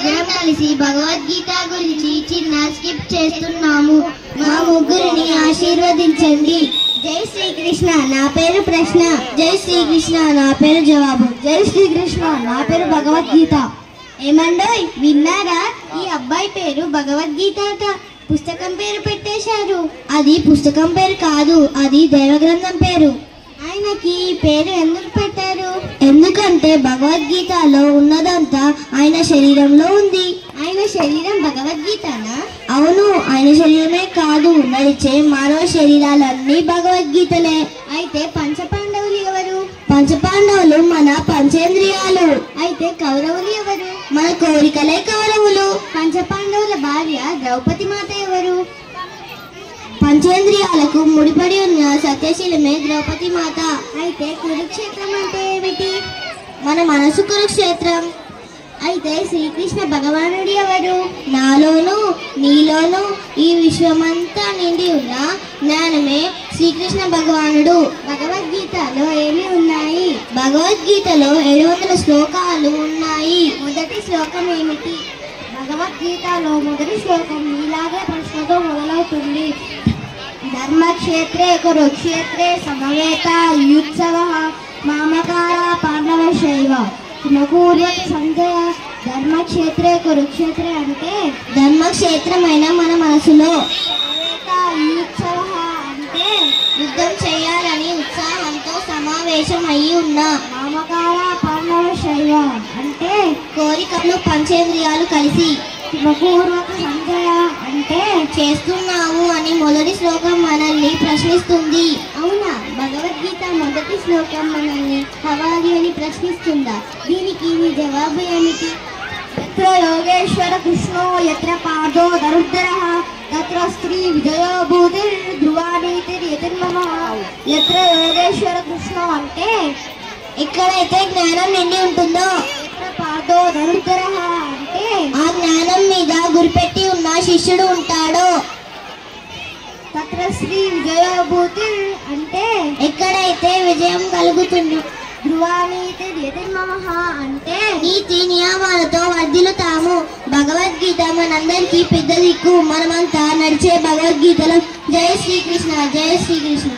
మనందరం కలిసి భగవద్గీత గురించి చిన్న స్కిప్ చేస్తున్నాము. మా ముగ్గురిని ఆశీర్వదించండి. జై శ్రీకృష్ణ, నా పేరు ప్రశ్న. జై శ్రీకృష్ణ, నా పేరు జవాబు. జై శ్రీకృష్ణ, నా పేరు భగవద్గీత. ఏమండోయ్, విన్నారా? ఈ అబ్బాయి పేరు భగవద్గీత పుస్తకం పేరు పెట్టేశారు. అది పుస్తకం పేరు కాదు, అది దేవగ్రంథం పేరు. ఆయనకి ఈ పేరు ఎందుకు పెట్టారు? ఎందుకంటే భగవద్గీతలో ఉన్నదంతా ఆయన శరీరంలో ఉంది. ఆయన శరీరం భగవద్గీతనా? అవును, ఆయన శరీరమే కాదు, నడిచే మానవ శరీరాలన్నీ భగవద్గీతలే. అయితే పంచపాండవులు ఎవరు? పంచపాండవులు మన పంచేంద్రియాలు. అయితే కౌరవులు ఎవరు? మన కోరికలే కౌరవులు. పంచపాండవుల భార్య ద్రౌపది మాత ఎవరు? పంచేంద్రియాలకు ముడిపడి ఉన్న సత్యశీలమే ద్రౌపది మాత. అయితే కురుక్షేత్రం అంటే ఏమిటి? మన మనసు కురుక్షేత్రం. అయితే శ్రీకృష్ణ భగవానుడు ఎవరు? నాలోను నీలోను ఈ విశ్వమంతా నిండి ఉన్న జ్ఞానమే శ్రీకృష్ణ భగవానుడు. భగవద్గీతలో ఏమి ఉన్నాయి? భగవద్గీతలో 700 శ్లోకాలు ఉన్నాయి. మొదటి శ్లోకం ఏమిటి? భగవద్గీతలో మొదటి శ్లోకం ఇలాగే ప్రశ్నతో మొదలవుతుంది. ధర్మక్షేత్రే కురుక్షేత్రే సమవేత యుత్సవ మామకార పాండవశైవ కిమకూర్వత సంజయ. ధర్మక్షేత్రే కురుక్షేత్రే అంటే ధర్మక్షేత్రమైన మన మనసులో. యుత్సవ అంటే యుద్ధం చేయాలని ఉత్సాహంతో సమావేశం అయి ఉన్న. మామకార పాండవశైవ అంటే కోరికలు పంచేంద్రియాలు కలిసి. కిమకూర్వత సంజయ అంటే చేస్తున్నావు అని మొదటి శ్లోకం మనల్ని ప్రశ్నిస్తుంది. అవునా? భగవద్గీత మొదటి శ్లోకం మనల్ని కావాలి అని ప్రశ్నిస్తుందా? దీనికి నీ జవాబు ఏమిటి? ఎత్ర యోగేశ్వర కృష్ణో ఎత్ర పాదో దరుద్రః తత్ర స్త్రీ విజయో భూతిర్ ధ్రువానీతిర్యతిర్మమ. ఎత్ర యోగేశ్వర కృష్ణో అంటే ఎక్కడైతే జ్ఞానం నిండి ఉంటుందో. ఎత్ర పాదో దరుద్రః అంటే ఆ జ్ఞానం మీద గురిపెట్టి ఉన్న శిష్యుడు ఉంటాడో. తత్ర శ్రీ విజయోభూతి అంటే ఎక్కడైతే విజయం కలుగుతుందో. ధ్రువానీతి యతిర్మమః అంటే నీతి నియమాలతో వర్ధిల్లుతాము. భగవద్గీత మనందరికీ పెద్ద దిక్కు. మనమంతా నడిచే భగవద్గీతలో. జై శ్రీకృష్ణ, జై శ్రీకృష్ణ.